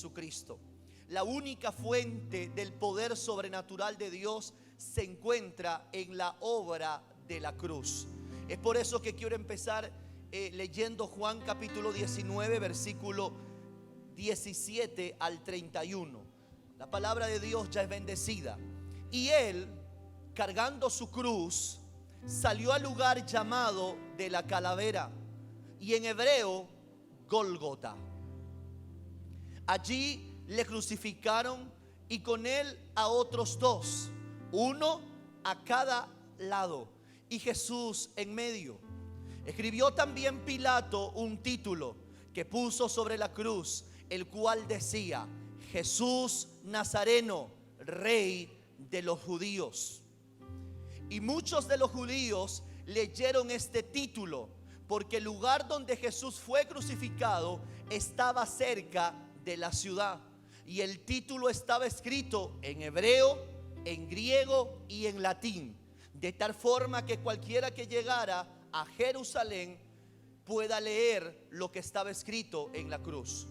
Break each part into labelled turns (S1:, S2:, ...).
S1: Jesucristo. La única fuente del poder sobrenatural de Dios se encuentra en la obra de la cruz. Es por eso que quiero empezar leyendo Juan capítulo 19, versículo 17 al 31. La palabra de Dios ya es bendecida. Y él, cargando su cruz, salió al lugar llamado de la calavera, y en hebreo Gólgota. Allí le crucificaron, y con él a otros dos, uno a cada lado, y Jesús en medio. Escribió también Pilato un título que puso sobre la cruz, el cual decía: Jesús Nazareno, Rey de los judíos. Y muchos de los judíos leyeron este título, porque el lugar donde Jesús fue crucificado estaba cerca de la ciudad, y el título estaba escrito en hebreo, en griego y en latín, de tal forma que cualquiera que llegara a Jerusalén pueda leer lo que estaba escrito en la cruz.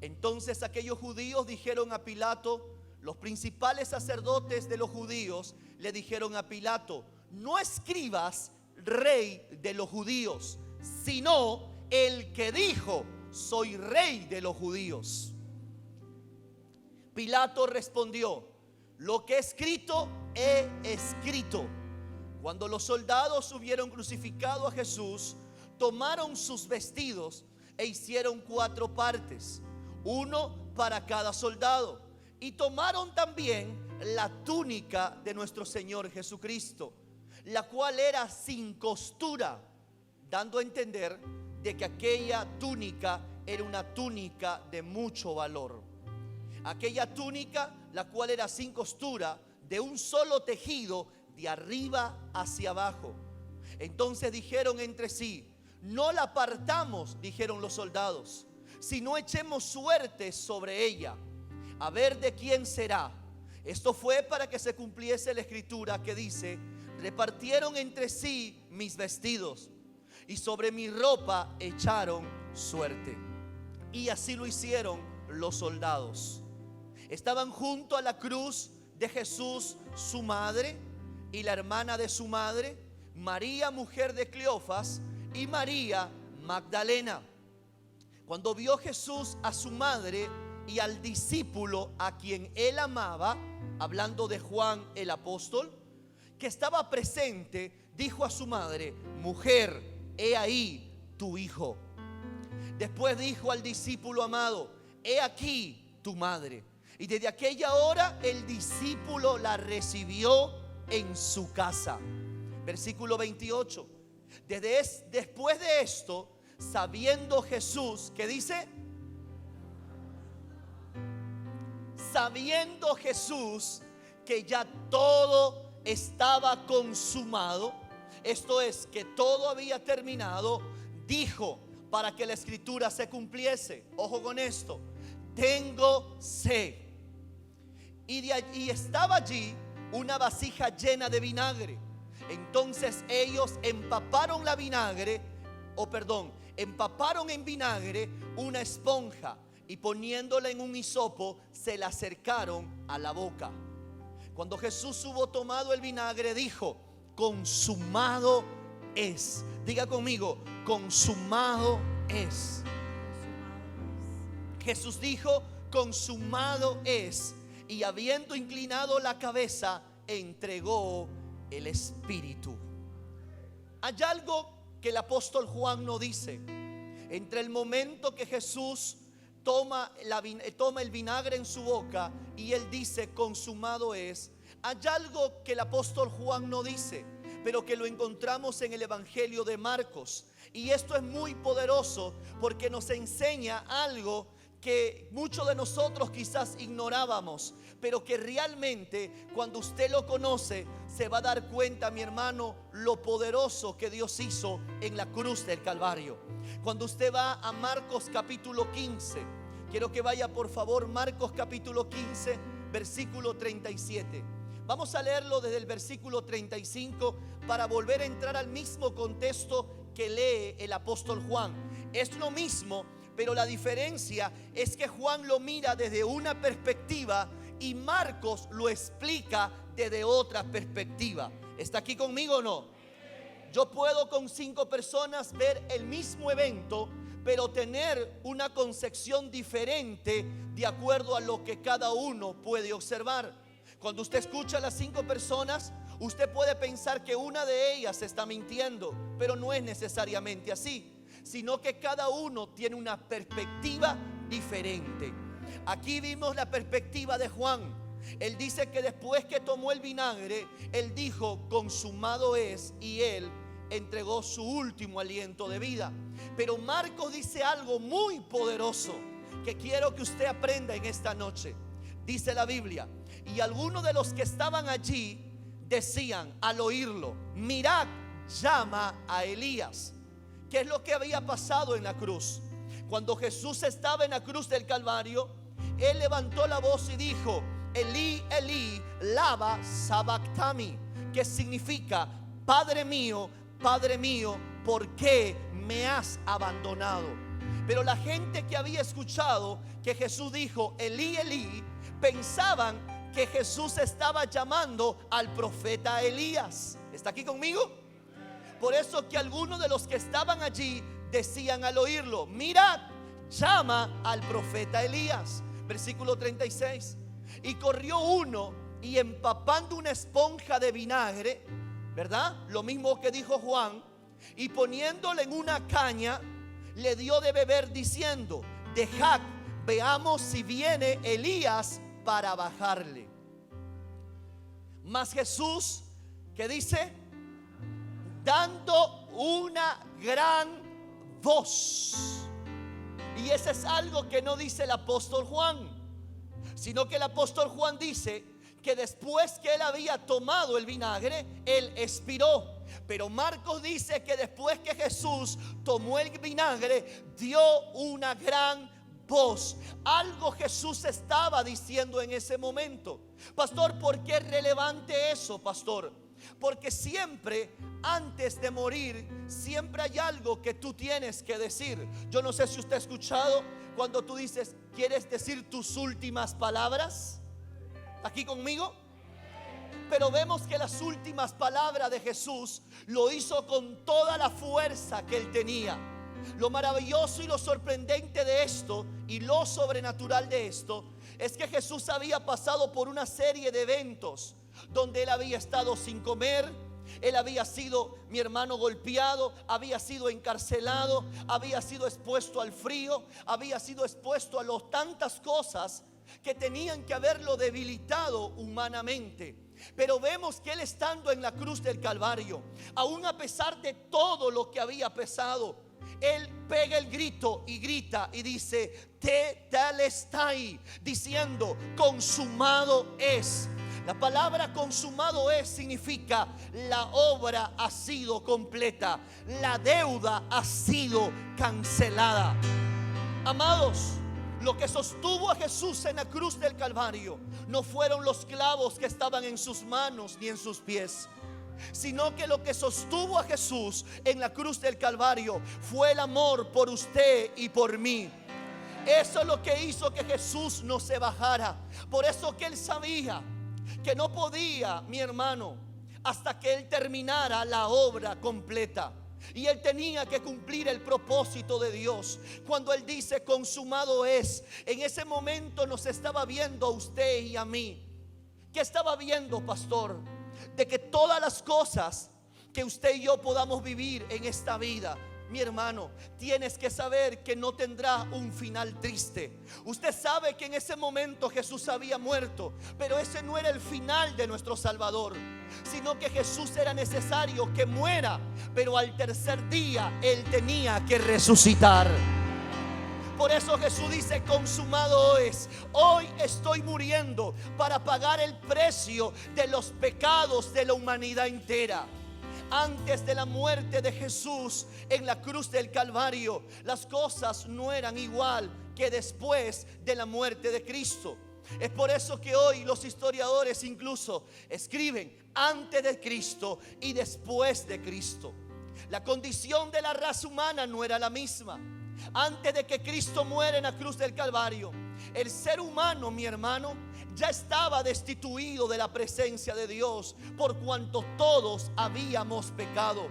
S1: Entonces aquellos judíos dijeron a Pilato, los principales sacerdotes de los judíos le dijeron a Pilato: no escribas Rey de los judíos, sino el que dijo: soy Rey de los judíos. Pilato respondió: lo que he escrito, he escrito. Cuando los soldados hubieron crucificado a Jesús, tomaron sus vestidos e hicieron 4 partes, uno para cada soldado, y tomaron también la túnica de nuestro Señor Jesucristo, la cual era sin costura, dando a entender de que aquella túnica era una túnica de mucho valor. Aquella túnica, la cual era sin costura, de un solo tejido, de arriba hacia abajo. Entonces dijeron entre sí: no la partamos, dijeron los soldados, sino echemos suerte sobre ella, a ver de quién será. Esto fue para que se cumpliese la escritura que dice: repartieron entre sí mis vestidos, y sobre mi ropa echaron suerte. Y así lo hicieron los soldados. Estaban junto a la cruz de Jesús su madre y la hermana de su madre, María mujer de Cleofas, y María Magdalena. Cuando vio Jesús a su madre y al discípulo a quien él amaba, hablando de Juan el apóstol, que estaba presente, dijo a su madre: mujer, he ahí tu hijo. Después dijo al discípulo amado: he aquí tu madre. Y desde aquella hora el discípulo la recibió en su casa. Versículo 28. Después de esto, sabiendo Jesús, ¿qué dice? Sabiendo Jesús que ya todo estaba consumado, esto es, que todo había terminado, dijo, para que la escritura se cumpliese, ojo con esto: tengo sed. Y estaba allí una vasija llena de vinagre. Entonces ellos empaparon en vinagre una esponja, y poniéndola en un hisopo se la acercaron a la boca. Cuando Jesús hubo tomado el vinagre, dijo: consumado es. Diga conmigo: consumado es. Jesús dijo: consumado es. Y habiendo inclinado la cabeza, entregó el Espíritu. Hay algo que el apóstol Juan no dice. Entre el momento que Jesús toma el vinagre en su boca y él dice: consumado es, hay algo que el apóstol Juan no dice, pero que lo encontramos en el Evangelio de Marcos. Y esto es muy poderoso porque nos enseña algo que muchos de nosotros quizás ignorábamos, pero que realmente cuando usted lo conoce se va a dar cuenta, mi hermano, lo poderoso que Dios hizo en la cruz del Calvario. Cuando usted va a Marcos capítulo 15, quiero que vaya por favor, Marcos capítulo 15, versículo 37. Vamos a leerlo desde el versículo 35 para volver a entrar al mismo contexto que lee el apóstol Juan. Es lo mismo, Pero la diferencia es que Juan lo mira desde una perspectiva y Marcos lo explica desde otra perspectiva. ¿Está aquí conmigo o no? Yo puedo con 5 personas ver el mismo evento, pero tener una concepción diferente de acuerdo a lo que cada uno puede observar. Cuando usted escucha a las 5 personas, usted puede pensar que una de ellas está mintiendo, pero no es necesariamente así, sino que cada uno tiene una perspectiva diferente. Aquí vimos la perspectiva de Juan. Él dice que después que tomó el vinagre, él dijo: consumado es, y él entregó su último aliento de vida. Pero Marcos dice algo muy poderoso que quiero que usted aprenda en esta noche. Dice la Biblia: y algunos de los que estaban allí decían al oírlo: mirad, llama a Elías. ¿Qué es lo que había pasado en la cruz? Cuando Jesús estaba en la cruz del Calvario, él levantó la voz y dijo: Elí, Elí, lama sabactani, que significa: Padre mío, ¿por qué me has abandonado? Pero la gente que había escuchado que Jesús dijo Elí, Elí, pensaban que Jesús estaba llamando al profeta Elías. ¿Está aquí conmigo? Por eso que algunos de los que estaban allí decían al oírlo: mirad, llama al profeta Elías. Versículo 36. Y corrió uno y empapando una esponja de vinagre, ¿verdad? Lo mismo que dijo Juan, y poniéndole en una caña, le dio de beber diciendo: dejad, veamos si viene Elías para bajarle. Mas Jesús, ¿qué dice? Dando una gran voz. Y ese es algo que no dice el apóstol Juan, sino que el apóstol Juan dice que después que él había tomado el vinagre, él expiró. Pero Marcos dice que después que Jesús tomó el vinagre, dio una gran voz. Algo Jesús estaba diciendo en ese momento. Pastor, ¿por qué es relevante eso, pastor? Porque siempre, antes de morir, siempre hay algo que tú tienes que decir. Yo no sé si usted ha escuchado cuando tú dices: ¿quieres decir tus últimas palabras? ¿Aquí conmigo? Pero vemos que las últimas palabras de Jesús lo hizo con toda la fuerza que él tenía. Lo maravilloso y lo sorprendente de esto, y lo sobrenatural de esto, es que Jesús había pasado por una serie de eventos donde él había estado sin comer. Él había sido, mi hermano, golpeado, había sido encarcelado, había sido expuesto al frío, había sido expuesto a tantas cosas que tenían que haberlo debilitado humanamente. Pero vemos que él, estando en la cruz del Calvario, aún a pesar de todo lo que había pesado, él pega el grito y grita y dice: tetelestai, diciendo: consumado es. La palabra consumado es significa: la obra ha sido completa, la deuda ha sido cancelada. Amados, lo que sostuvo a Jesús en la cruz del Calvario no fueron los clavos que estaban en sus manos ni en sus pies, sino que lo que sostuvo a Jesús en la cruz del Calvario fue el amor por usted y por mí. Eso es lo que hizo que Jesús no se bajara. Por eso que él sabía que no podía, mi hermano, hasta que él terminara la obra completa. Y él tenía que cumplir el propósito de Dios. Cuando él dice consumado es, en ese momento nos estaba viendo a usted y a mí. ¿Qué estaba viendo, pastor? De que todas las cosas que usted y yo podamos vivir en esta vida, mi hermano, tienes que saber que no tendrá un final triste. Usted sabe que en ese momento Jesús había muerto, pero ese no era el final de nuestro Salvador, sino que Jesús era necesario que muera, pero al tercer día él tenía que resucitar. Por eso Jesús dice consumado es. Hoy estoy muriendo para pagar el precio de los pecados de la humanidad entera. Antes de la muerte de Jesús en la cruz del Calvario, las cosas no eran igual que después de la muerte de Cristo. Es por eso que hoy los historiadores incluso escriben antes de Cristo y después de Cristo. La condición de la raza humana no era la misma. Antes de que Cristo muera en la cruz del Calvario, el ser humano, mi hermano, ya estaba destituido de la presencia de Dios, por cuanto todos habíamos pecado.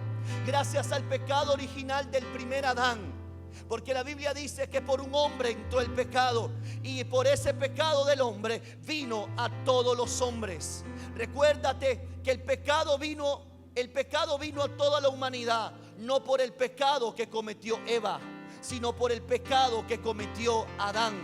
S1: Gracias al pecado original del primer Adán. Porque la Biblia dice que por un hombre entró el pecado, y por ese pecado del hombre vino a todos los hombres. Recuérdate que el pecado vino a toda la humanidad, no por el pecado que cometió Eva, sino por el pecado que cometió Adán.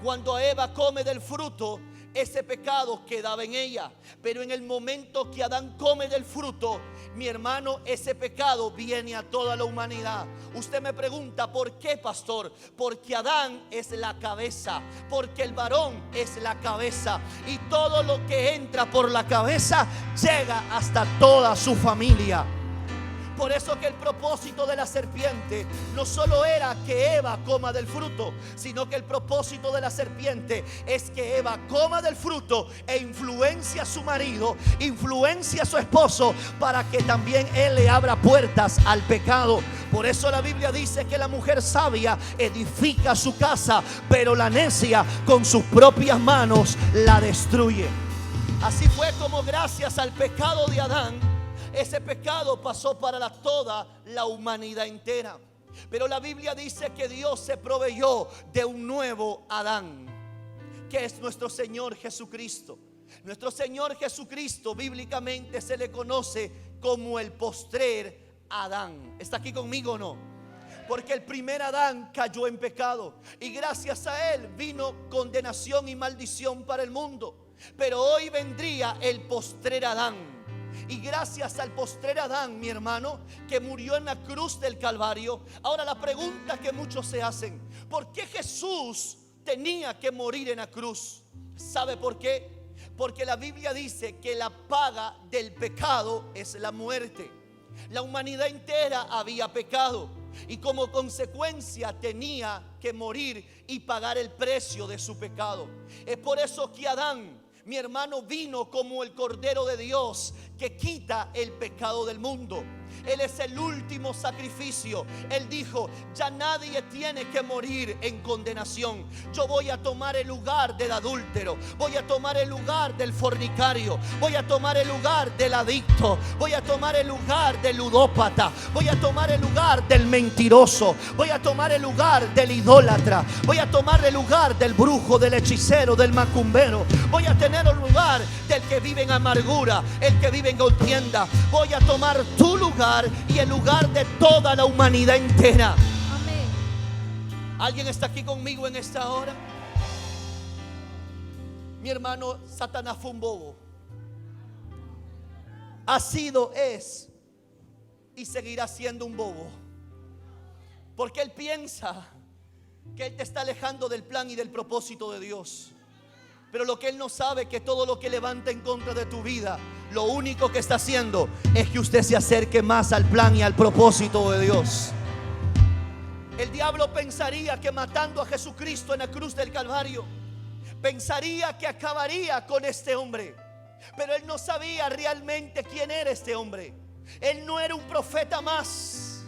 S1: Cuando Eva come del fruto, ese pecado quedaba en ella, pero en el momento que Adán come del fruto, mi hermano, ese pecado viene a toda la humanidad. Usted me pregunta, ¿por qué, pastor? Porque Adán es la cabeza, porque el varón es la cabeza, y todo lo que entra por la cabeza llega hasta toda su familia. Por eso que el propósito de la serpiente no solo era que Eva coma del fruto, sino que el propósito de la serpiente es que Eva coma del fruto e influencia a su marido, influencia a su esposo, para que también él le abra puertas al pecado. Por eso la Biblia dice que la mujer sabia edifica su casa, pero la necia con sus propias manos la destruye. Así fue como gracias al pecado de Adán, ese pecado pasó para toda la humanidad entera. Pero la Biblia dice que Dios se proveyó de un nuevo Adán, que es nuestro Señor Jesucristo. Nuestro Señor Jesucristo bíblicamente se le conoce como el postrer Adán. ¿Está aquí conmigo o no? Porque el primer Adán cayó en pecado, y gracias a él vino condenación y maldición para el mundo. Pero hoy vendría el postrer Adán. Y gracias al postrer Adán, mi hermano, que murió en la cruz del Calvario. Ahora la pregunta que muchos se hacen: ¿por qué Jesús tenía que morir en la cruz? ¿Sabe por qué? Porque la Biblia dice que la paga del pecado es la muerte. La humanidad entera había pecado, y como consecuencia tenía que morir y pagar el precio de su pecado. Es por eso que Adán, mi hermano, vino como el Cordero de Dios que quita el pecado del mundo. Él es el último sacrificio. Él dijo: ya nadie tiene que morir en condenación. Yo voy a tomar el lugar del adúltero, voy a tomar el lugar del fornicario, voy a tomar el lugar del adicto, voy a tomar el lugar del ludópata, voy a tomar el lugar del mentiroso, voy a tomar el lugar del idólatra, voy a tomar el lugar del brujo, del hechicero, del macumbero. Voy a tener el lugar del que vive en amargura, el que vive en contienda. Voy a tomar tu lugar y el lugar de toda la humanidad entera.
S2: Amén.
S1: ¿Alguien está aquí conmigo en esta hora? Mi hermano, Satanás fue un bobo. Ha sido, es y seguirá siendo un bobo. Porque él piensa que él te está alejando del plan y del propósito de Dios. Pero lo que él no sabe es que todo lo que levanta en contra de tu vida, lo único que está haciendo es que usted se acerque más al plan y al propósito de Dios. El diablo pensaría que matando a Jesucristo en la cruz del Calvario, pensaría que acabaría con este hombre. Pero él no sabía realmente quién era este hombre. Él no era un profeta más.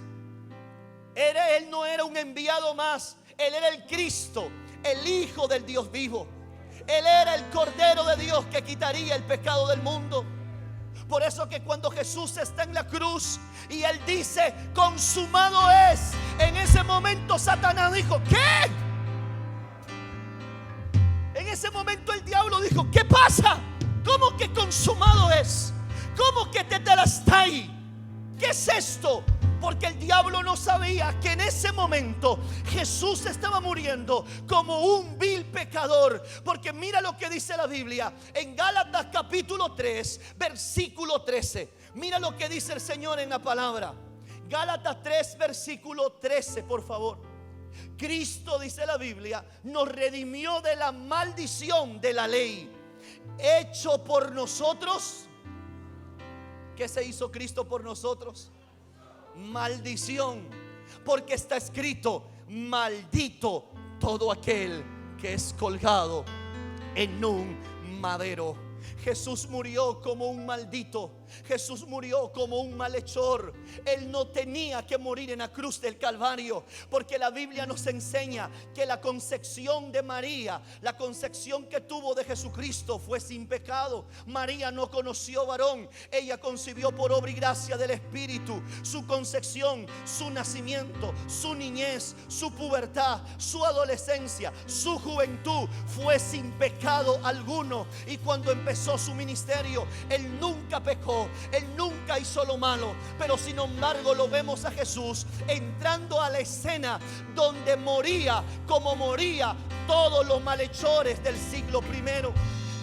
S1: Él no era un enviado más. Él era el Cristo, el Hijo del Dios vivo. Él era el Cordero de Dios que quitaría el pecado del mundo. Por eso que cuando Jesús está en la cruz y él dice: consumado es, en ese momento Satanás dijo: ¿qué? En ese momento el diablo dijo: ¿qué pasa? ¿Cómo que consumado es? ¿Cómo que tetelestai? ¿Qué es esto? Porque el diablo no sabía que en ese momento Jesús estaba muriendo como un vil pecador. Porque mira lo que dice la Biblia en Gálatas capítulo 3 versículo 13. Mira lo que dice el Señor en la palabra. Gálatas 3 versículo 13, por favor. Cristo, dice la Biblia, nos redimió de la maldición de la ley, hecho por nosotros. ¿Qué se hizo Cristo por nosotros? Maldición, porque está escrito: maldito todo aquel que es colgado en un madero. Jesús murió como un maldito. Jesús murió como un malhechor. Él no tenía que morir en la cruz del Calvario, porque la Biblia nos enseña que la concepción de María, la concepción que tuvo de Jesucristo, fue sin pecado. María no conoció varón, ella concibió por obra y gracia del Espíritu. Su concepción, su nacimiento, su niñez, su pubertad, su adolescencia, su juventud fue sin pecado alguno. Y cuando empezó su ministerio, Él nunca pecó, Él nunca hizo lo malo. Pero sin embargo lo vemos a Jesús entrando a la escena donde moría como moría todos los malhechores del siglo primero.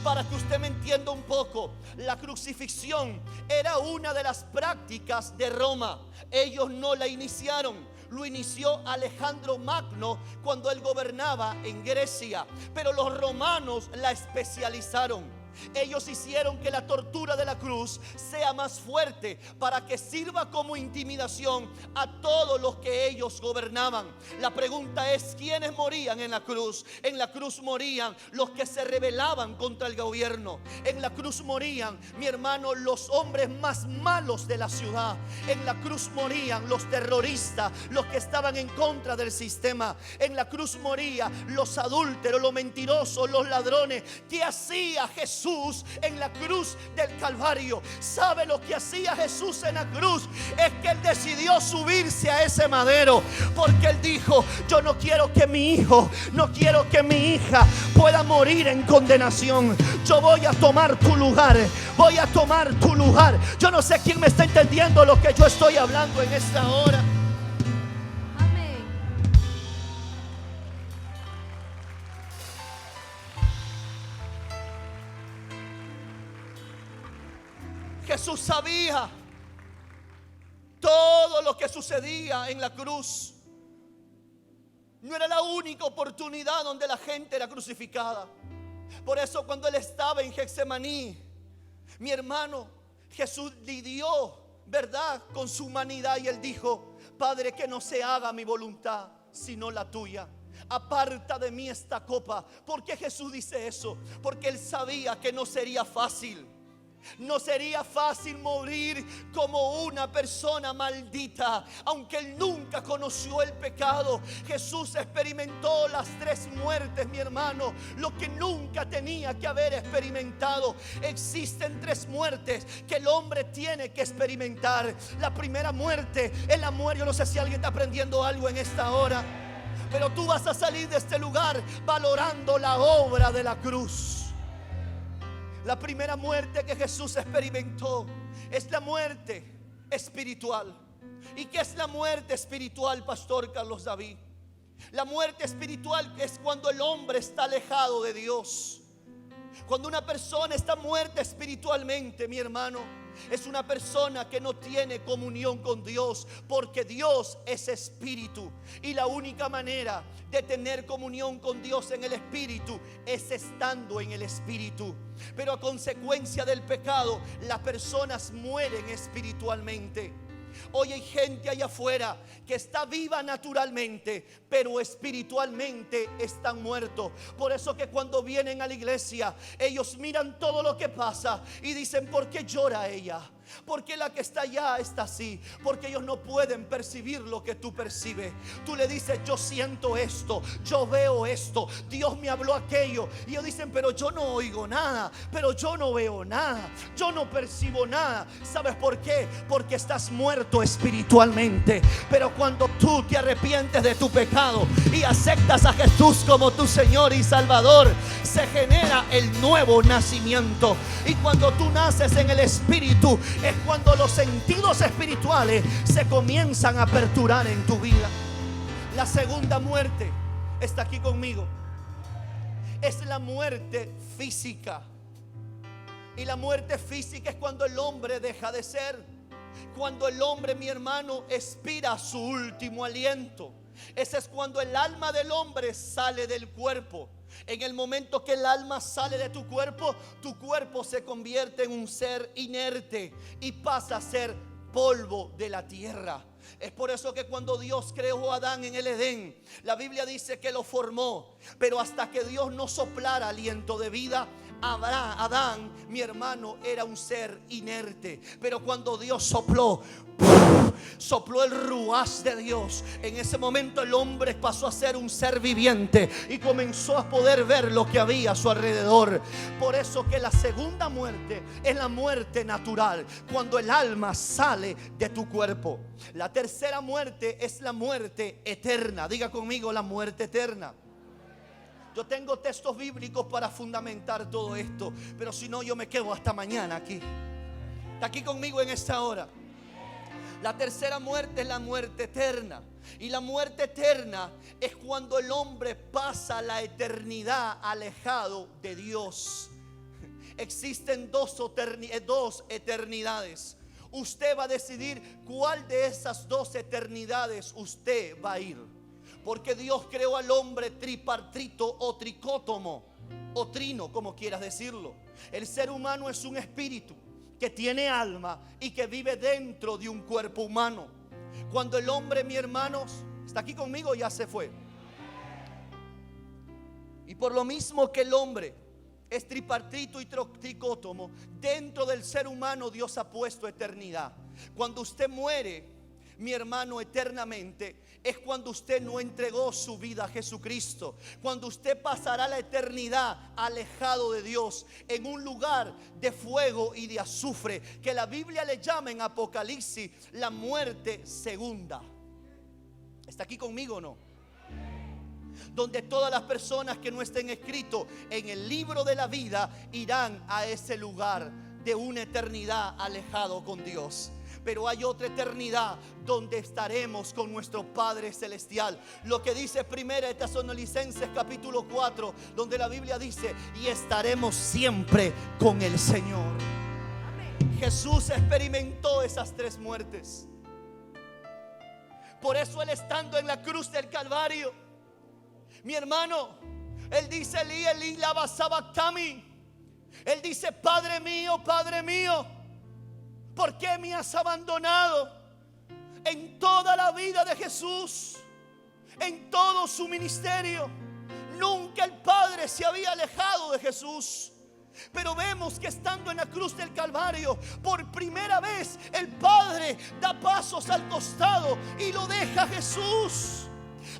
S1: Para que usted me entienda un poco, la crucifixión era una de las prácticas de Roma. Ellos no la iniciaron, lo inició Alejandro Magno cuando él gobernaba en Grecia. Pero los romanos la especializaron. Ellos hicieron que la tortura de la cruz sea más fuerte, para que sirva como intimidación a todos los que ellos gobernaban. La pregunta es: ¿quiénes morían en la cruz? En la cruz morían los que se rebelaban contra el gobierno. En la cruz morían, mi hermano, los hombres más malos de la ciudad. En la cruz morían los terroristas, los que estaban en contra del sistema. En la cruz morían los adúlteros, los mentirosos, los ladrones. ¿Qué hacía Jesús en la cruz del Calvario? ¿Sabe lo que hacía Jesús en la cruz? Es que Él decidió subirse a ese madero, porque Él dijo: yo no quiero que mi hijo, no quiero que mi hija pueda morir en condenación. Yo voy a tomar tu lugar, voy a tomar tu lugar. Yo no sé quién me está entendiendo lo que yo estoy hablando en esta hora. Jesús sabía todo lo que sucedía en la cruz. No era la única oportunidad donde la gente era crucificada. Por eso cuando Él estaba en Getsemaní, mi hermano, Jesús lidió, ¿verdad?, con su humanidad, y Él dijo: Padre, que no se haga mi voluntad sino la tuya. Aparta de mí esta copa. ¿Por qué Jesús dice eso? Porque Él sabía que no sería fácil. No sería fácil morir como una persona maldita. Aunque Él nunca conoció el pecado, Jesús experimentó las 3 muertes, mi hermano, lo que nunca tenía que haber experimentado. Existen 3 muertes que el hombre tiene que experimentar. La primera muerte es la muerte. Yo no sé si alguien está aprendiendo algo en esta hora, pero tú vas a salir de este lugar valorando la obra de la cruz. La primera muerte que Jesús experimentó es la muerte espiritual. ¿Y qué es la muerte espiritual, Pastor Carlos David? La muerte espiritual es cuando el hombre está alejado de Dios. Cuando una persona está muerta espiritualmente, mi hermano, es una persona que no tiene comunión con Dios, porque Dios es espíritu, y la única manera de tener comunión con Dios en el espíritu es estando en el espíritu. Pero a consecuencia del pecado, las personas mueren espiritualmente. Hoy hay gente allá afuera que está viva naturalmente, pero espiritualmente están muertos. Por eso que cuando vienen a la iglesia, ellos miran todo lo que pasa y dicen: ¿por qué llora ella? ¿Por qué la que está allá está así? Porque ellos no pueden percibir lo que tú percibes. Tú le dices: yo siento esto, yo veo esto, Dios me habló aquello. Y ellos dicen: pero yo no oigo nada, pero yo no veo nada, yo no percibo nada. ¿Sabes por qué? Porque estás muerto espiritualmente. Pero cuando tú te arrepientes de tu pecado y aceptas a Jesús como tu Señor y Salvador, se genera el nuevo nacimiento. Y cuando tú naces en el espíritu, es cuando los sentidos espirituales se comienzan a aperturar en tu vida. La segunda muerte está aquí conmigo. Es la muerte física. Y la muerte física es cuando el hombre deja de ser. Cuando el hombre, mi hermano, expira su último aliento. Ese es cuando el alma del hombre sale del cuerpo. En el momento que el alma sale de tu cuerpo se convierte en un ser inerte y pasa a ser polvo de la tierra. Es por eso que cuando Dios creó a Adán en el Edén, la Biblia dice que lo formó, pero hasta que Dios no soplara aliento de vida, Adán, mi hermano, era un ser inerte. Pero cuando Dios sopló el ruaj de Dios, en ese momento el hombre pasó a ser un ser viviente y comenzó a poder ver lo que había a su alrededor. Por eso que la segunda muerte es la muerte natural, cuando el alma sale de tu cuerpo. La tercera muerte es la muerte eterna. Diga conmigo, la muerte eterna. Yo tengo textos bíblicos para fundamentar todo esto, pero si no, yo me quedo hasta mañana aquí. Está aquí conmigo en esta hora. La tercera muerte es la muerte eterna. Y la muerte eterna es cuando el hombre pasa la eternidad alejado de Dios. Existen dos eternidades. Usted va a decidir cuál de esas dos eternidades usted va a ir. Porque Dios creó al hombre tripartito o tricótomo o trino, como quieras decirlo. El ser humano es un espíritu que tiene alma y que vive dentro de un cuerpo humano. Cuando el hombre, mis hermanos, está aquí conmigo, ya se fue. Y por lo mismo que el hombre es tripartito y tricótomo, dentro del ser humano Dios ha puesto eternidad. Cuando usted muere, mi hermano, eternamente, es cuando usted no entregó su vida a Jesucristo. Cuando usted pasará la eternidad alejado de Dios, en un lugar de fuego y de azufre, que la Biblia le llama en Apocalipsis la muerte segunda. ¿Está aquí conmigo o no? Donde todas las personas que no estén escritos en el libro de la vida irán a ese lugar de una eternidad alejado con Dios. Pero hay otra eternidad donde estaremos con nuestro Padre Celestial. Lo que dice 1 Tesalonicenses capítulo 4, donde la Biblia dice: y estaremos siempre con el Señor. Amén. Jesús experimentó esas tres muertes. Por eso Él, estando en la cruz del Calvario, mi hermano, Él dice: Elí, Elí, lama sabactami. Él dice: Padre mío, ¿por qué me has abandonado? En toda la vida de Jesús, en todo su ministerio, nunca el Padre se había alejado de Jesús. Pero vemos que estando en la cruz del Calvario, por primera vez el Padre da pasos al costado y lo deja a Jesús.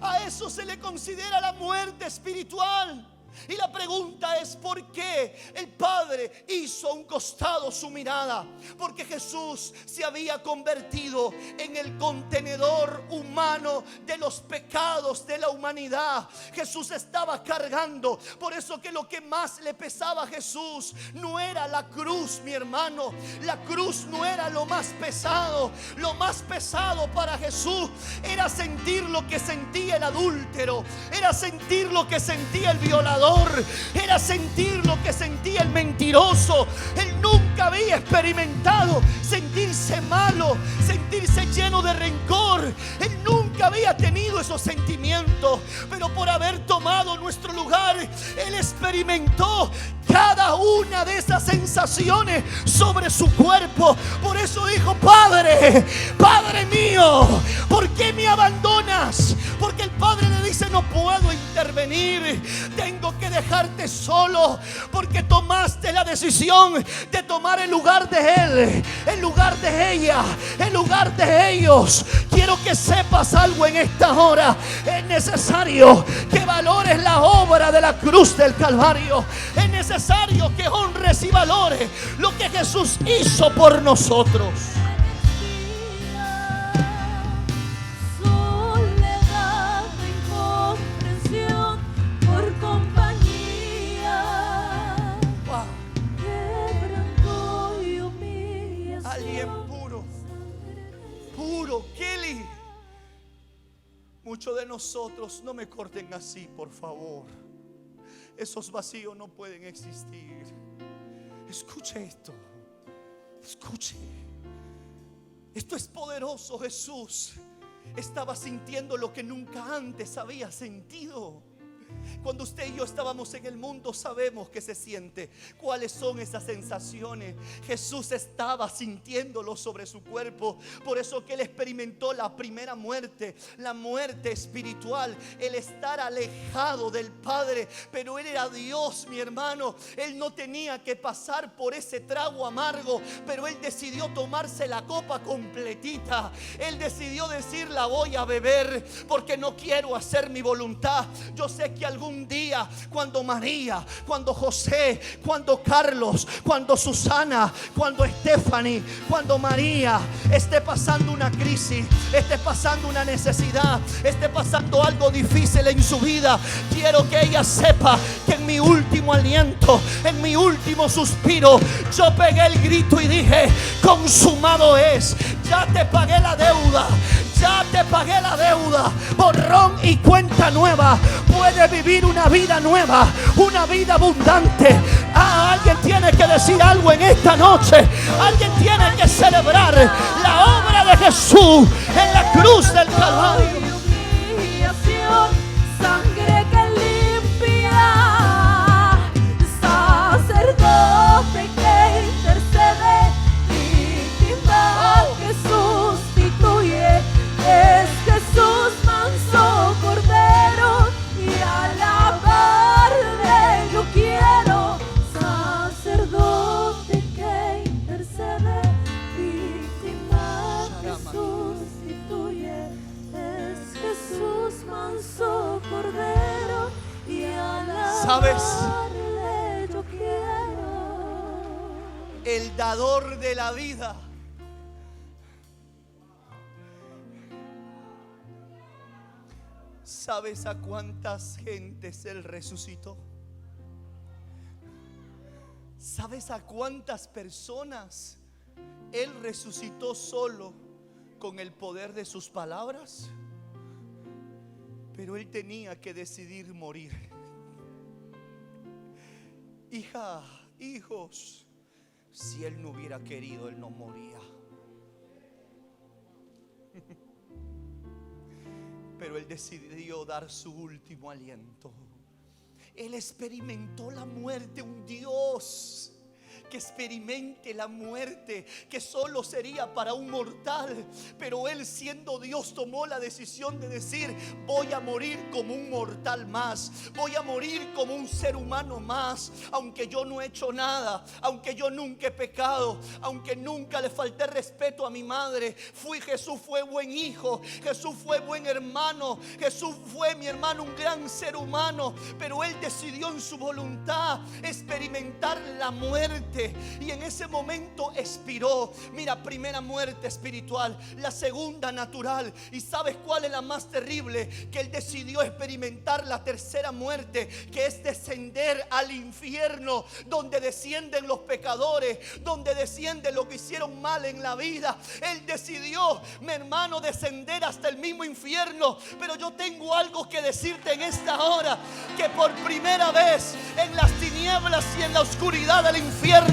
S1: A eso se le considera la muerte espiritual. Y la pregunta es: ¿por qué el Padre hizo a un costado su mirada? Porque Jesús se había convertido en el contenedor humano de los pecados de la humanidad. Jesús estaba cargando. Por eso que lo que más le pesaba a Jesús no era la cruz, mi hermano. La cruz no era lo más pesado. Lo más pesado para Jesús era sentir lo que sentía el adúltero, era sentir lo que sentía el violador, era sentir lo que sentía el mentiroso. Él nunca había experimentado sentirse malo, sentirse lleno de rencor. Él nunca había tenido esos sentimientos, pero por haber tomado nuestro lugar, Él experimentó cada una de esas sensaciones sobre su cuerpo. Por eso dijo: Padre, Padre mío, ¿por qué me abandonas? Porque el Padre le dice: no puedo intervenir, tengo que dejarte solo, porque tomaste la decisión de tomar el lugar de Él, el lugar de ella, el lugar de ellos. Quiero que sepas algo en esta hora. Es necesario que valores la obra de la cruz del Calvario. Es necesario que honres y valores lo que Jesús hizo por nosotros. Kelly, muchos de nosotros, no me corten así, por favor. Esos vacíos no pueden existir. Escuche esto. Escuche. Esto es poderoso. Jesús estaba sintiendo lo que nunca antes había sentido. Cuando usted y yo estábamos en el mundo, sabemos qué se siente, cuáles son esas sensaciones. Jesús estaba sintiéndolo sobre su cuerpo. Por eso que Él experimentó la primera muerte, la muerte espiritual, el estar alejado del Padre. Pero Él era Dios, mi hermano. Él no tenía que pasar por ese trago amargo, pero Él decidió tomarse la copa completita. Él decidió decir: la voy a beber porque no quiero hacer mi voluntad. Yo sé que algún día, cuando María, cuando José, cuando Carlos, cuando Susana, cuando Stephanie, cuando María esté pasando una crisis, esté pasando una necesidad, esté pasando algo difícil en su vida, quiero que ella sepa que en mi último aliento, en mi último suspiro, yo pegué el grito y dije: consumado es. Ya te pagué la deuda, ya te pagué la deuda. Borrón y cuenta nueva. Puedes vivir una vida nueva, una vida abundante. Alguien tiene que decir algo en esta noche. Alguien tiene que celebrar la obra de Jesús en la cruz del Calvario.
S2: Humillación, sangre que limpia, sacerdote que intercede, víctima que sustituye. Es Jesús manso cordero y alabarle yo quiero. Sacerdote que intercede, víctima que sustituye. Es Jesús manso cordero y alabarle yo quiero.
S1: El dador de la vida. ¿Sabes a cuántas gentes Él resucitó? ¿Sabes a cuántas personas Él resucitó solo con el poder de sus palabras? Pero Él tenía que decidir morir. Hija, hijos, si Él no hubiera querido, Él no moría. Pero Él decidió dar su último aliento. Él experimentó la muerte, un Dios que experimente la muerte que solo sería para un mortal. Pero Él, siendo Dios, tomó la decisión de decir: voy a morir como un mortal más, voy a morir como un ser humano más. Aunque yo no he hecho nada, aunque yo nunca he pecado, aunque nunca le falté respeto a mi madre, Jesús fue buen hijo, Jesús fue buen hermano, Jesús fue, mi hermano, un gran ser humano. Pero Él decidió en su voluntad experimentar la muerte. Y en ese momento expiró. Mira, primera muerte espiritual, la segunda natural. ¿Y sabes cuál es la más terrible? Que Él decidió experimentar la tercera muerte, que es descender al infierno, donde descienden los pecadores, donde descienden los que hicieron mal en la vida. Él decidió, mi hermano, descender hasta el mismo infierno. Pero yo tengo algo que decirte en esta hora: que por primera vez en las tinieblas y en la oscuridad del infierno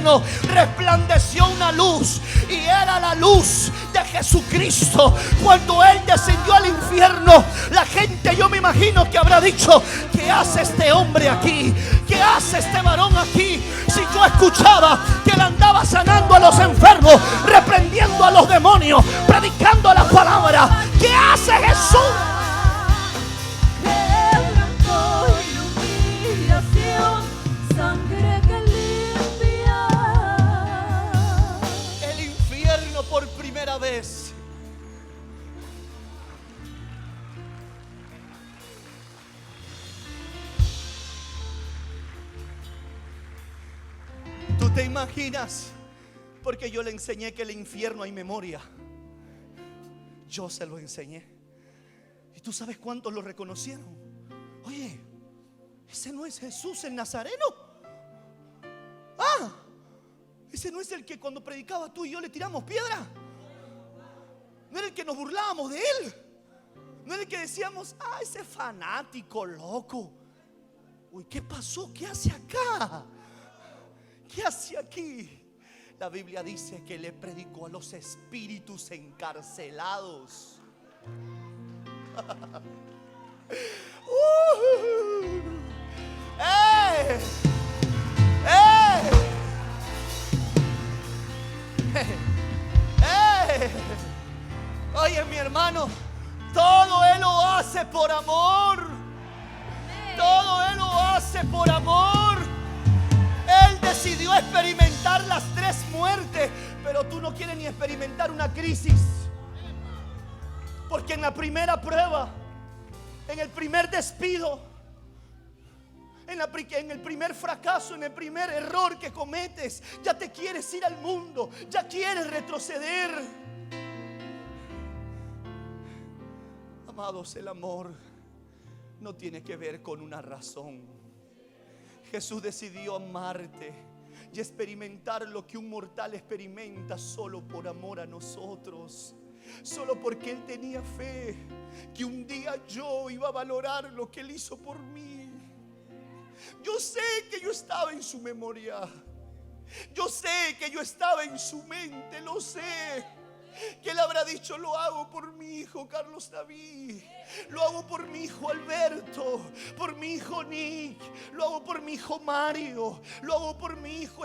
S1: resplandeció una luz, y era la luz de Jesucristo. Cuando Él descendió al infierno, la gente, yo me imagino que habrá dicho: ¿qué hace este hombre aquí? ¿Qué hace este varón aquí? Si yo escuchaba que Él andaba sanando a los enfermos, reprendiendo a los demonios, predicando la palabra. ¿Qué hace Jesús?
S2: Sangre que limpia.
S1: El infierno por primera vez. ¿Tú te imaginas? Porque yo le enseñé que el infierno hay memoria. Yo se lo enseñé. ¿Y tú sabes cuántos lo reconocieron? Oye, ese no es Jesús el Nazareno. Ah, ese no es el que cuando predicaba tú y yo le tiramos piedra. No era el que nos burlábamos de él. No era el que decíamos: ah, ese fanático loco. Uy, ¿qué pasó? ¿Qué hace acá? ¿Qué hace aquí? La Biblia dice que le predicó a los espíritus encarcelados. hermano, todo Él lo hace por amor. Todo Él lo hace por amor. Él decidió experimentar las 3 muertes, pero tú no quieres ni experimentar una crisis. Porque en la primera prueba, en el primer despido, en el primer fracaso, en el primer error que cometes, ya te quieres ir al mundo, ya quieres retroceder. Amados, el amor no tiene que ver con una razón. Jesús decidió amarte y experimentar lo que un mortal experimenta solo por amor a nosotros. Solo porque Él tenía fe que un día yo iba a valorar lo que Él hizo por mí. Yo sé que yo estaba en su memoria. Yo sé que yo estaba en su mente. Lo sé. Que Él habrá dicho: lo hago por mi hijo Carlos David, lo hago por mi hijo Alberto, por mi hijo Nick, lo hago por mi hijo Mario, lo hago por mi hijo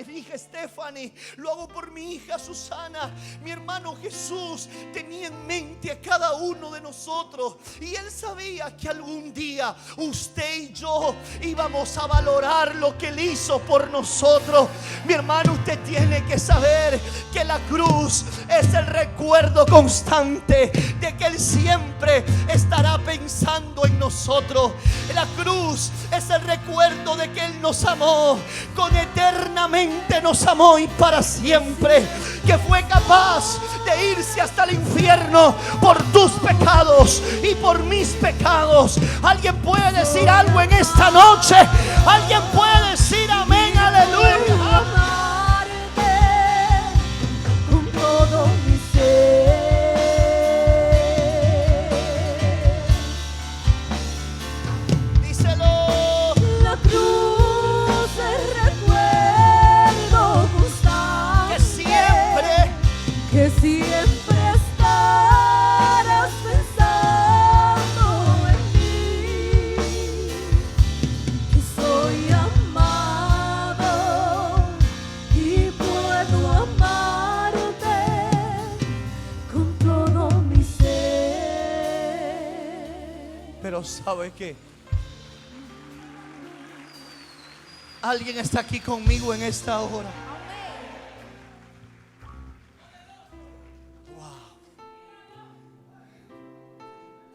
S1: mi hija Stephanie, lo hago por mi hija Susana. Mi hermano, Jesús tenía en mente a cada uno de nosotros, y Él sabía que algún día usted y yo íbamos a valorar lo que Él hizo por nosotros. Mi hermano, usted tiene que saber que la cruz es el recuerdo constante de que Él siempre estará pensando en nosotros. La cruz es el recuerdo de que Él nos amó, con eternamente nos amó y para siempre. Que fue capaz de irse hasta el infierno por tus pecados y por mis pecados. ¿Alguien puede decir algo en esta noche? ¿Alguien puede decir amén, aleluya?
S2: Que siempre estarás pensando en mí, que soy amado y puedo amarte con todo mi ser.
S1: Pero ¿sabe qué? Alguien está aquí conmigo en esta hora.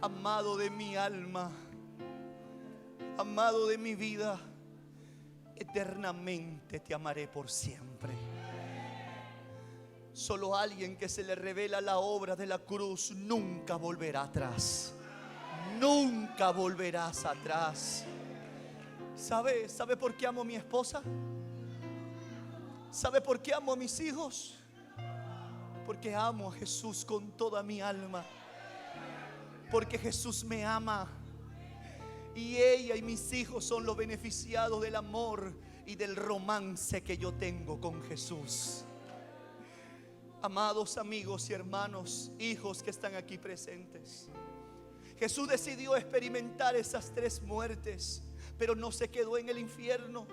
S1: Amado de mi alma, amado de mi vida, eternamente te amaré por siempre. Solo alguien que se le revela la obra de la cruz nunca volverá atrás. Nunca volverás atrás. ¿Sabe por qué amo a mi esposa? ¿Sabe por qué amo a mis hijos? Porque amo a Jesús con toda mi alma. Porque Jesús me ama, y ella y mis hijos son los beneficiados del amor y del romance que yo tengo con Jesús. Amados amigos y hermanos, hijos que están aquí presentes, Jesús decidió experimentar esas 3 muertes, pero no se quedó en el infierno,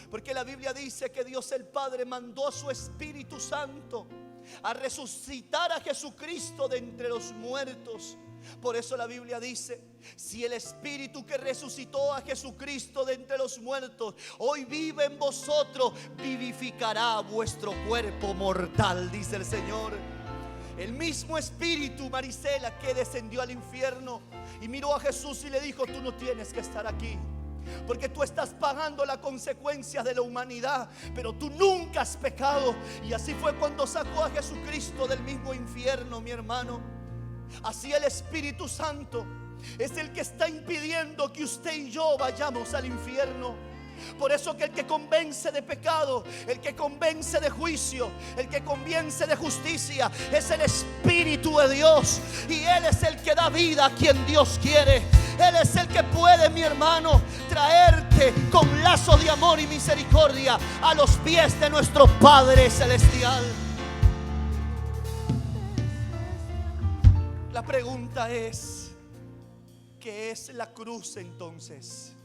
S1: porque la Biblia dice que Dios el Padre mandó a su Espíritu Santo a resucitar a Jesucristo de entre los muertos. Por eso la Biblia dice: si el Espíritu que resucitó a Jesucristo de entre los muertos hoy vive en vosotros, vivificará vuestro cuerpo mortal, dice el Señor. El mismo Espíritu, Marisela, que descendió al infierno y miró a Jesús y le dijo: tú no tienes que estar aquí, porque tú estás pagando la consecuencia de la humanidad, pero tú nunca has pecado. Y así fue cuando sacó a Jesucristo del mismo infierno, mi hermano. Así el Espíritu Santo es el que está impidiendo que usted y yo vayamos al infierno. Por eso que el que convence de pecado, el que convence de juicio, el que convence de justicia es el Espíritu de Dios. Y Él es el que da vida a quien Dios quiere. Él es el que puede, mi hermano, traerte con lazo de amor y misericordia a los pies de nuestro Padre Celestial. La pregunta es: ¿qué es la cruz entonces?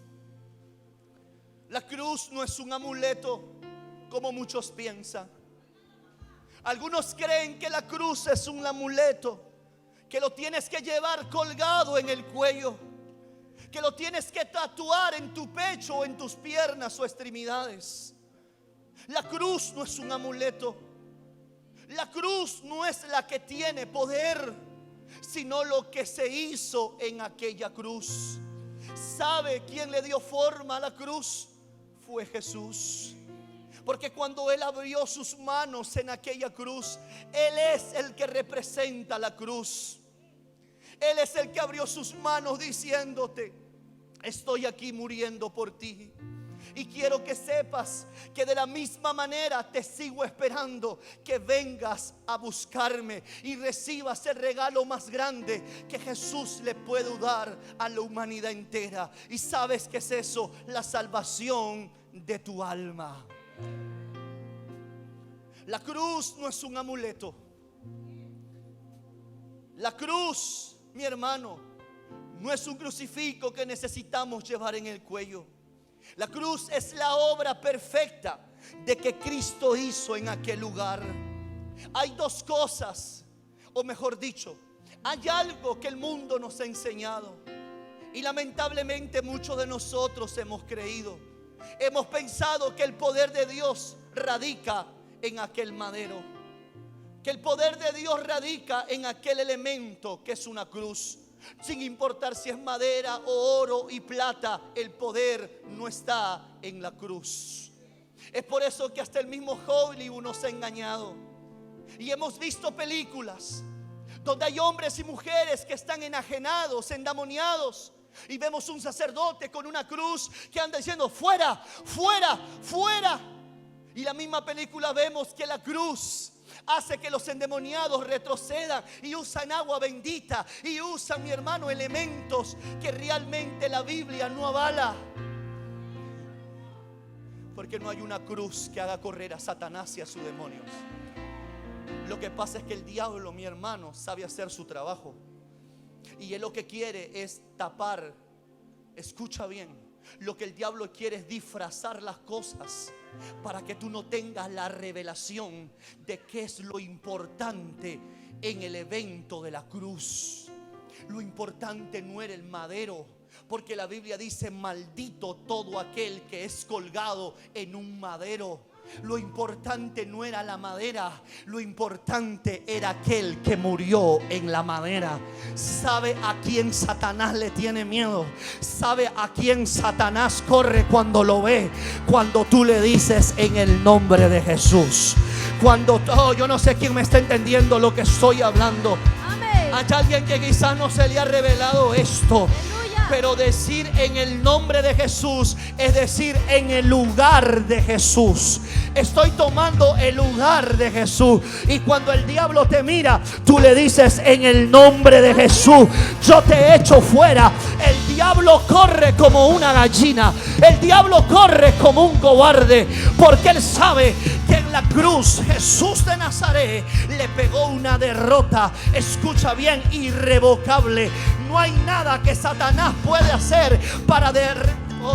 S1: La cruz no es un amuleto como muchos piensan. Algunos creen que la cruz es un amuleto que lo tienes que llevar colgado en el cuello, que lo tienes que tatuar en tu pecho o en tus piernas o extremidades. La cruz no es un amuleto. La cruz no es la que tiene poder, sino lo que se hizo en aquella cruz. ¿Sabe quién le dio forma a la cruz? Fue Jesús. Porque cuando Él abrió sus manos en aquella cruz, Él es el que representa la cruz. Él es el que abrió sus manos diciéndote: estoy aquí muriendo por ti. Y quiero que sepas que de la misma manera te sigo esperando, que vengas a buscarme y recibas el regalo más grande que Jesús le puede dar a la humanidad entera. ¿Y sabes qué es eso? La salvación de tu alma. La cruz no es un amuleto. La cruz, mi hermano, no es un crucifijo que necesitamos llevar en el cuello. La cruz es la obra perfecta de que Cristo hizo en aquel lugar. Hay dos cosas, o mejor dicho, hay algo que el mundo nos ha enseñado y lamentablemente muchos de nosotros hemos creído. Hemos pensado que el poder de Dios radica en aquel madero, que el poder de Dios radica en aquel elemento que es una cruz. Sin importar si es madera o oro y plata, el poder no está en la cruz. Es por eso que hasta el mismo Hollywood nos ha engañado. Y hemos visto películas donde hay hombres y mujeres que están enajenados, endemoniados, y vemos un sacerdote con una cruz que anda diciendo: fuera, fuera, fuera. Y la misma película vemos que la cruz hace que los endemoniados retrocedan y usan agua bendita y usan, mi hermano, elementos que realmente la Biblia no avala. Porque no hay una cruz que haga correr a Satanás y a sus demonios. Lo que pasa es que el diablo, mi hermano, sabe hacer su trabajo. Y él lo que quiere es tapar. Escucha bien. Lo que el diablo quiere es disfrazar las cosas para que tú no tengas la revelación de qué es lo importante en el evento de la cruz. Lo importante no era el madero, porque la Biblia dice: maldito todo aquel que es colgado en un madero. Lo importante no era la madera, lo importante era aquel que murió en la madera. ¿Sabe a quién Satanás le tiene miedo? ¿Sabe a quién Satanás corre cuando lo ve? Cuando tú le dices: en el nombre de Jesús. Cuando, yo no sé quién me está entendiendo lo que estoy hablando.
S2: Amén.
S1: Hay alguien que quizás no se le ha revelado esto.
S2: Aleluya.
S1: Pero decir en el nombre de Jesús es decir en el lugar de Jesús. Estoy tomando el lugar de Jesús. Y cuando el diablo te mira, tú le dices: en el nombre de Jesús, yo te echo fuera. El diablo corre como una gallina. El diablo corre como un cobarde, porque él sabe que en la cruz Jesús de Nazaret le pegó una derrota, escucha bien, irrevocable. No hay nada que Satanás puede hacer para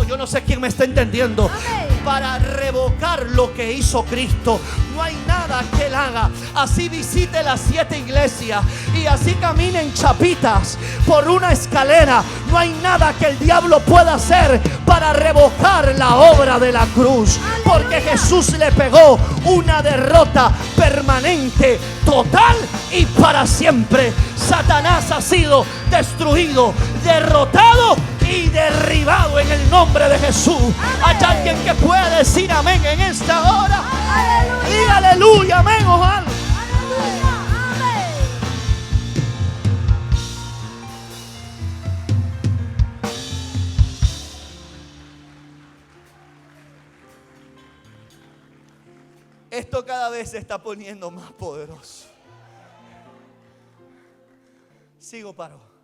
S1: yo no sé quién me está entendiendo.
S2: Amén.
S1: Para revocar lo que hizo Cristo. No hay nada que él haga. Así visite las 7 iglesias y así camine en chapitas por una escalera. No hay nada que el diablo pueda hacer para revocar la obra de la cruz. Porque Jesús le pegó una derrota permanente, total y para siempre. Satanás ha sido destruido, derrotado y derribado en el nombre de Jesús. Hay alguien que puede decir amén en esta hora.
S2: Aleluya.
S1: Diga aleluya, amén, ojalá.
S2: Aleluya. Amén.
S1: Esto cada vez se está poniendo más poderoso. Sigo, paro.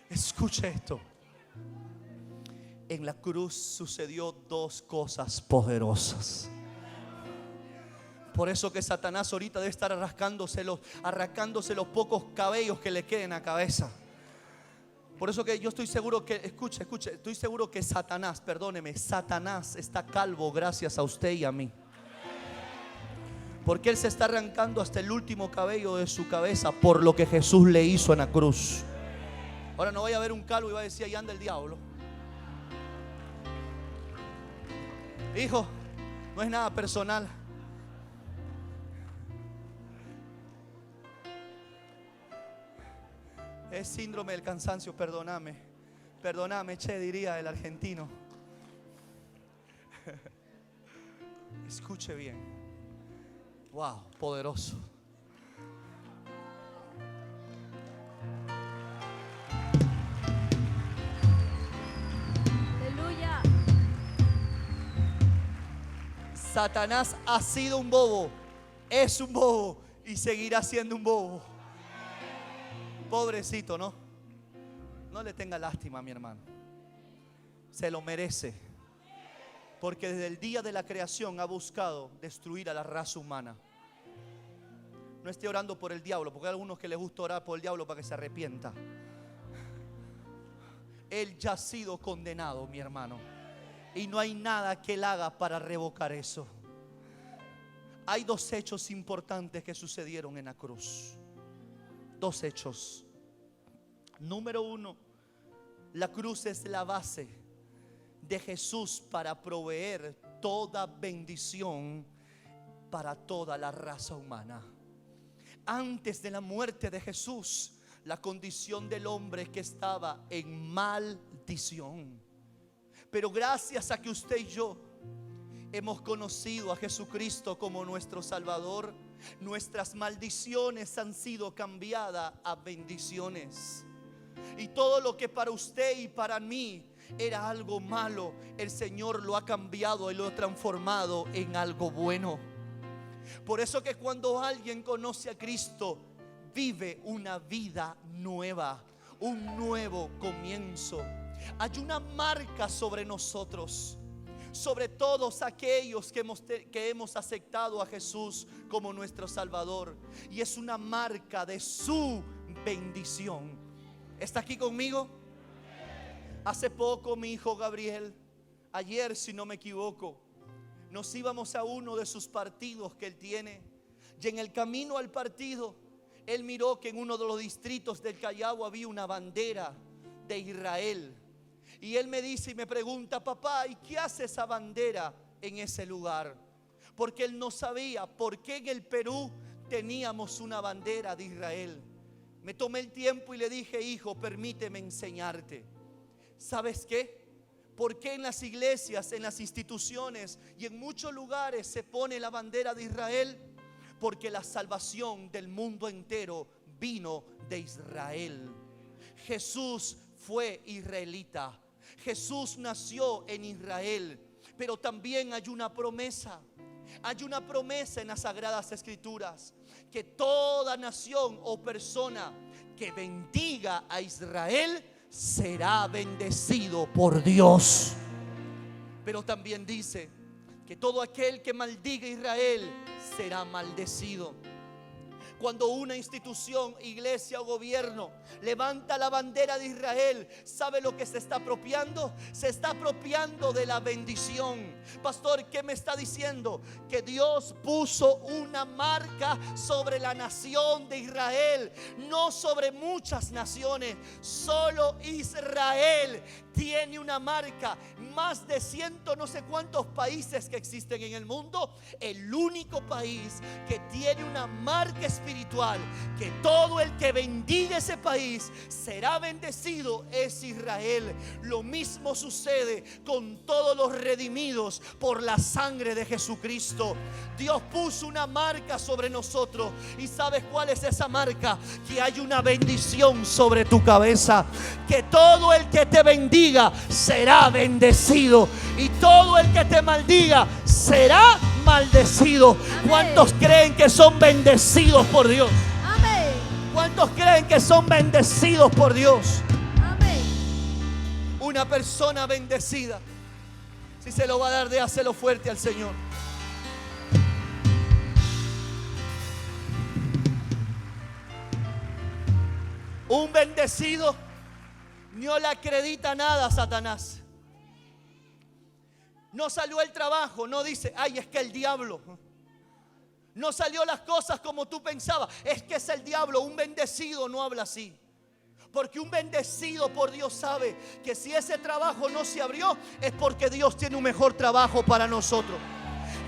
S1: Escuche esto. En la cruz sucedió 2 cosas poderosas. Por eso que Satanás ahorita debe estar arrancándose los pocos cabellos que le queden en la cabeza. Por eso que yo estoy seguro que, escuche, estoy seguro que Satanás está calvo gracias a usted y a mí. Porque Él se está arrancando hasta el último cabello de su cabeza por lo que Jesús le hizo en la cruz. Ahora no vaya a ver un calvo y va a decir: ahí anda el diablo. Hijo, no es nada personal. Es síndrome del cansancio, perdóname. Perdóname, che, diría el argentino. Escuche bien. Wow, poderoso.
S2: Aleluya.
S1: Satanás ha sido un bobo, es un bobo y seguirá siendo un bobo. Pobrecito, ¿no? No le tenga lástima a mi hermano. Se lo merece. Porque desde el día de la creación ha buscado destruir a la raza humana. No esté orando por el diablo, porque hay algunos que les gusta orar por el diablo para que se arrepienta. Él ya ha sido condenado, mi hermano. Y no hay nada que Él haga para revocar eso. Hay dos hechos importantes que sucedieron en la cruz. Dos hechos. Número uno, la cruz es la base de Jesús para proveer toda bendición para toda la raza humana. Antes de la muerte de Jesús, la condición del hombre que estaba en maldición. Pero gracias a que usted y yo hemos conocido a Jesucristo como nuestro Salvador, nuestras maldiciones han sido cambiadas a bendiciones. Y todo lo que para usted y para mí era algo malo, el Señor lo ha cambiado y lo ha transformado en algo bueno. Por eso que cuando alguien conoce a Cristo, vive una vida nueva, un nuevo comienzo. Hay una marca sobre nosotros, sobre todos aquellos que hemos aceptado a Jesús como nuestro Salvador, y es una marca de su bendición. ¿Está aquí conmigo? Hace poco mi hijo Gabriel, ayer si no me equivoco, nos íbamos a uno de sus partidos que él tiene, y en el camino al partido él miró que en uno de los distritos del Callao había una bandera de Israel. Y él me dice y me pregunta: papá, ¿y qué hace esa bandera en ese lugar? Porque él no sabía por qué en el Perú teníamos una bandera de Israel. Me tomé el tiempo y le dije: hijo, permíteme enseñarte. ¿Sabes qué? ¿Por qué en las iglesias, en las instituciones y en muchos lugares se pone la bandera de Israel? Porque la salvación del mundo entero vino de Israel. Jesús fue israelita. Jesús nació en Israel. Pero también hay una promesa. Hay una promesa en las Sagradas Escrituras, que toda nación o persona que bendiga a Israel será bendecido por Dios. Pero también dice que todo aquel que maldiga a Israel será maldecido. Cuando una institución, iglesia o gobierno levanta la bandera de Israel, ¿sabe lo que se está apropiando? Se está apropiando de la bendición. Pastor, ¿qué me está diciendo? Que Dios puso una marca sobre la nación de Israel, no sobre muchas naciones. Solo Israel tiene una marca. Más de 100 no sé cuántos países que existen en el mundo, el único país que tiene una marca espiritual, que todo el que bendiga ese país será bendecido, es Israel. Lo mismo sucede con todos los redimidos por la sangre de Jesucristo. Dios puso una marca sobre nosotros. ¿Y sabes cuál es esa marca? Que hay una bendición sobre tu cabeza, que todo el que te bendiga será bendecido, y todo el que te maldiga será maldecido.
S2: Amén.
S1: ¿Cuántos creen que son bendecidos por Dios?
S2: Amén.
S1: ¿Cuántos creen que son bendecidos por Dios?
S2: Amén.
S1: Una persona bendecida, si se lo va a dar, déjaselo fuerte al Señor. Un bendecido no le acredita nada a Satanás. No salió el trabajo, no dice: ay, es que el diablo. no salió las cosas como tú pensabas. Es que es el diablo. Un bendecido no habla así. Porque un bendecido por Dios sabe que si ese trabajo no se abrió, es porque Dios tiene un mejor trabajo para nosotros.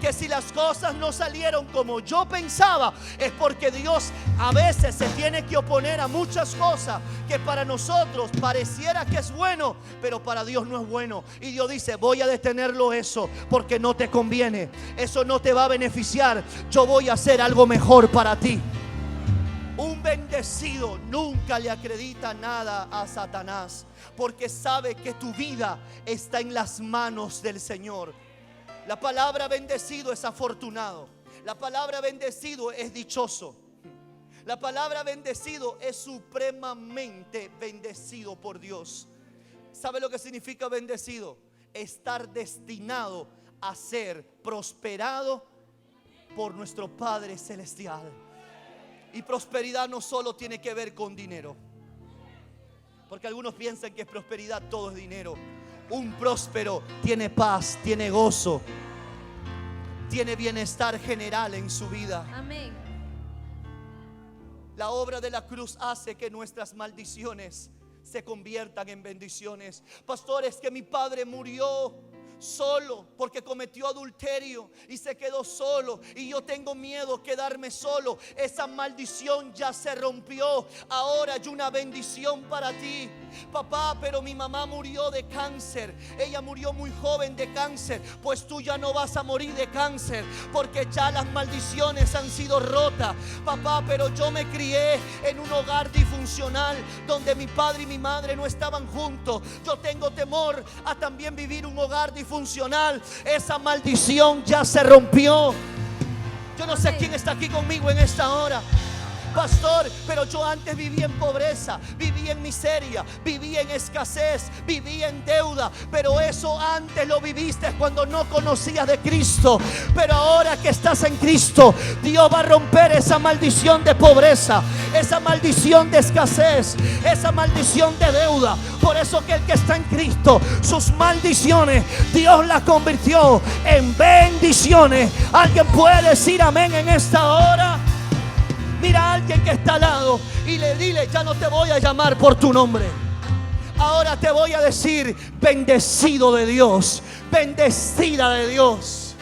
S1: Que si las cosas no salieron como yo pensaba, es porque Dios a veces se tiene que oponer a muchas cosas que para nosotros pareciera que es bueno, pero para Dios no es bueno. Y Dios dice: voy a detenerlo eso, porque no te conviene, eso no te va a beneficiar. Yo voy a hacer algo mejor para ti. Un bendecido nunca le acredita nada a Satanás, porque sabe que tu vida está en las manos del Señor. La palabra bendecido es afortunado. La palabra bendecido es dichoso. La palabra bendecido es supremamente bendecido por Dios. ¿Sabe lo que significa bendecido? Estar destinado a ser prosperado por nuestro Padre Celestial. Y prosperidad no solo tiene que ver con dinero, porque algunos piensan que prosperidad todo es dinero. Un próspero tiene paz, tiene gozo, tiene bienestar general en su vida.
S2: Amén.
S1: La obra de la cruz hace que nuestras maldiciones se conviertan en bendiciones. Pastor, es que mi padre murió solo porque cometió adulterio y se quedó solo, y yo tengo miedo quedarme solo. Esa maldición ya se rompió. Ahora hay una bendición para ti. Papá, pero mi mamá murió de cáncer. Ella murió muy joven de cáncer. Pues tú ya no vas a morir de cáncer, porque ya las maldiciones han sido rotas. Papá, pero yo me crié en un hogar disfuncional donde mi padre y mi madre no estaban juntos. Yo tengo temor a también vivir un hogar disfuncional. Esa maldición ya se rompió. Yo no sé quién está aquí conmigo en esta hora. Pastor, pero yo antes vivía en pobreza, vivía en miseria, vivía en escasez, vivía en deuda. Pero eso antes lo viviste cuando no conocías de Cristo. Pero ahora que estás en Cristo, Dios va a romper esa maldición de pobreza, esa maldición de escasez, esa maldición de deuda. Por eso que el que está en Cristo, sus maldiciones, Dios las convirtió en bendiciones. ¿Alguien puede decir amén en esta hora? Mira a alguien que está al lado y dile: ya no te voy a llamar por tu nombre. Ahora te voy a decir: bendecido de Dios, bendecida de Dios.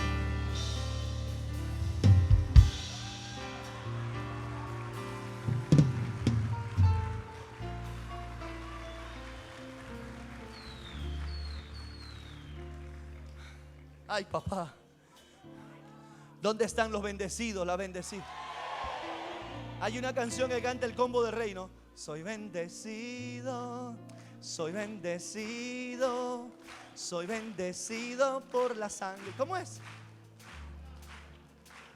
S1: Ay, papá, ¿dónde están los bendecidos, la bendecida? Hay una canción que canta el Combo de Rey, ¿no? Soy bendecido, soy bendecido, soy bendecido por la sangre. ¿Cómo es?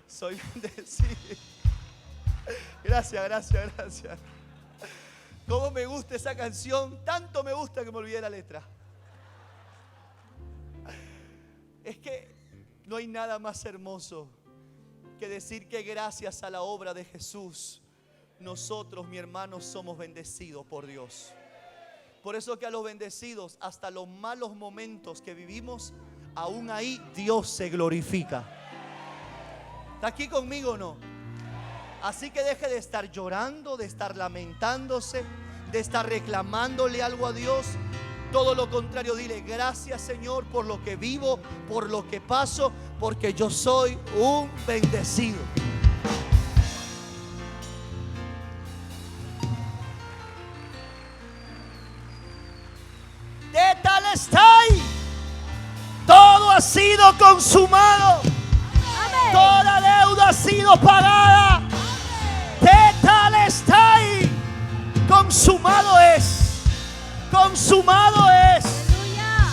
S1: Soy bendecido. Gracias. ¿Cómo me gusta esa canción? Tanto me gusta que me olvidé la letra. Es que no hay nada más hermoso que decir que gracias a la obra de Jesús, nosotros, mi hermano, somos bendecidos por Dios. Por eso que a los bendecidos, hasta los malos momentos que vivimos, aún ahí Dios se glorifica. ¿Está aquí conmigo o no? Así que deje de estar llorando, de estar lamentándose, de estar reclamándole algo a Dios. Todo lo contrario, dile: gracias, Señor, por lo que vivo, por lo que paso, porque yo soy un bendecido. De tal estáis, todo ha sido consumado.
S2: Amén.
S1: Toda deuda ha sido pagada. De tal estáis, consumado es. Consumado es.
S2: Aleluya.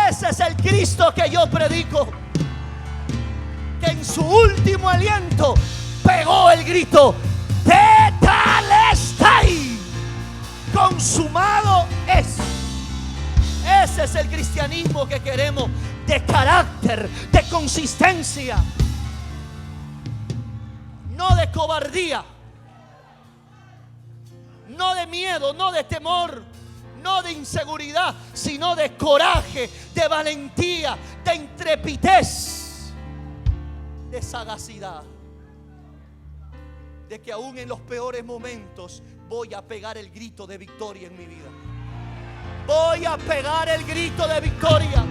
S1: Ese es el Cristo que yo predico, que en su último aliento pegó el grito: de tal estáis, consumado es. Ese es el cristianismo que queremos, de carácter, de consistencia, no de cobardía, no de miedo, no de temor, no de inseguridad, sino de coraje, de valentía, de intrepidez. de sagacidad, de que aún en los peores momentos voy a pegar el grito de victoria en mi vida. Voy a pegar el grito de victoria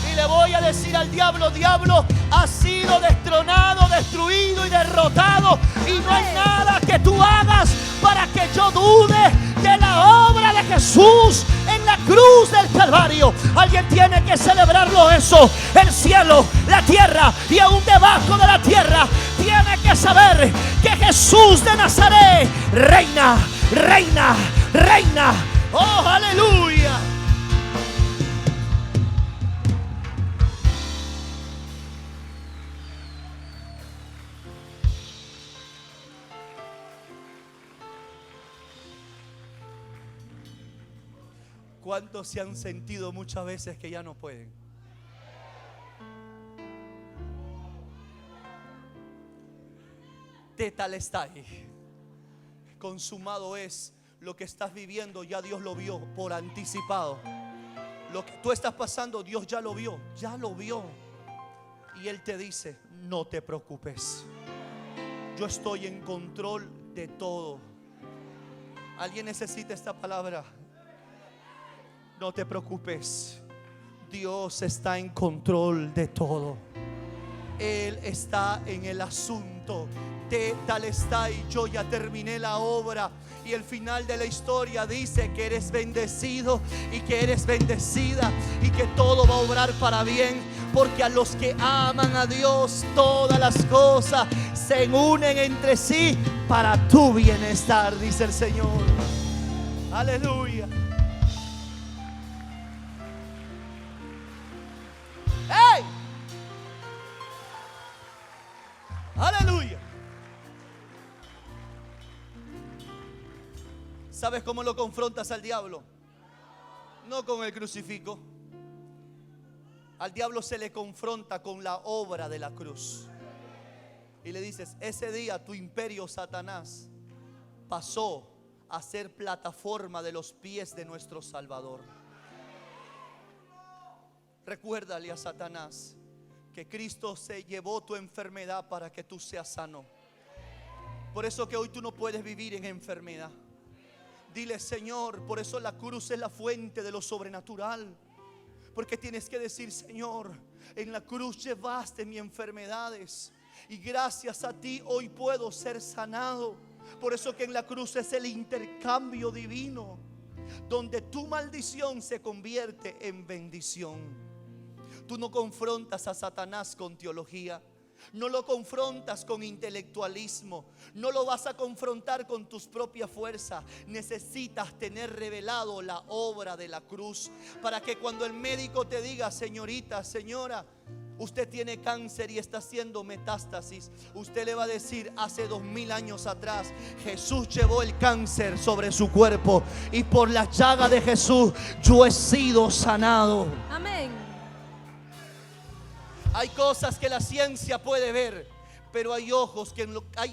S1: y le voy a decir al diablo: diablo, has sido destronado, destruido y derrotado, y no hay nada que tú hagas para que yo dude de la obra de Jesús en la cruz del Calvario. Alguien tiene que celebrarlo eso. El cielo, la tierra y aún debajo de la tierra tiene que saber que Jesús de Nazaret reina, reina, reina. Oh, aleluya. ¿Cuántos se han sentido muchas veces que ya no pueden? Tetelestai. Consumado es. Lo que estás viviendo ya Dios lo vio por anticipado. Lo que tú estás pasando, Dios ya lo vio, ya lo vio. Y Él te dice: no te preocupes, yo estoy en control de todo. ¿Alguien necesita esta palabra? No te preocupes, Dios está en control de todo. Él está en el asunto. Tetelestai, yo ya terminé la obra. Y el final de la historia dice que eres bendecido y que eres bendecida y que todo va a obrar para bien, porque a los que aman a Dios todas las cosas se unen entre sí para tu bienestar, dice el Señor. Aleluya. ¡Hey! Aleluya. ¿Sabes cómo lo confrontas al diablo? No con el crucifijo. Al diablo se le confronta con la obra de la cruz. Y le dices: ese día tu imperio, Satanás, pasó a ser plataforma de los pies de nuestro Salvador. Recuérdale a Satanás que Cristo se llevó tu enfermedad para que tú seas sano. Por eso que hoy tú no puedes vivir en enfermedad. Dile: Señor, por eso la cruz es la fuente de lo sobrenatural. Porque tienes que decir: Señor, en la cruz llevaste mis enfermedades y gracias a ti hoy puedo ser sanado. Por eso que en la cruz es el intercambio divino, donde tu maldición se convierte en bendición. Tú no confrontas a Satanás con teología. No lo confrontas con intelectualismo. No lo vas a confrontar con tus propias fuerzas. Necesitas tener revelado la obra de la cruz, para que cuando el médico te diga: señorita, señora, usted tiene cáncer y está haciendo metástasis, usted le va a decir: hace 2000 años atrás Jesús llevó el cáncer sobre su cuerpo y por la llaga de Jesús yo he sido sanado.
S2: Amén.
S1: Hay cosas que la ciencia puede ver, pero hay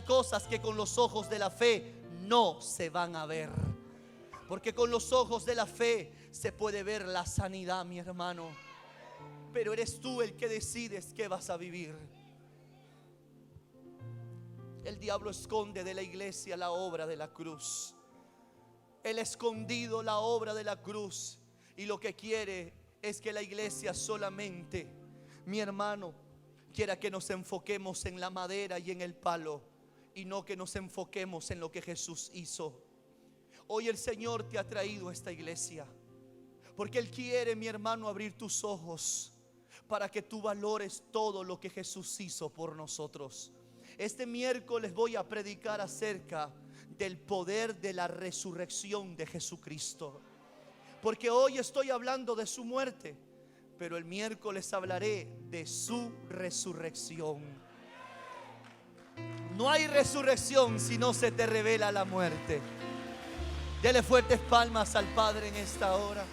S1: cosas que con los ojos de la fe no se van a ver. Porque con los ojos de la fe se puede ver la sanidad, mi hermano. Pero eres tú el que decides qué vas a vivir. El diablo esconde de la iglesia la obra de la cruz. Él ha escondido la obra de la cruz y lo que quiere es que la iglesia solamente, mi hermano, quiera que nos enfoquemos en la madera y en el palo y no que nos enfoquemos en lo que Jesús hizo. Hoy el Señor te ha traído a esta iglesia porque Él quiere, mi hermano, abrir tus ojos para que tú valores todo lo que Jesús hizo por nosotros. Este miércoles voy a predicar acerca del poder de la resurrección de Jesucristo, porque hoy estoy hablando de su muerte, pero el miércoles hablaré de su resurrección. No hay resurrección si no se te revela la muerte. Dele fuertes palmas al Padre en esta hora.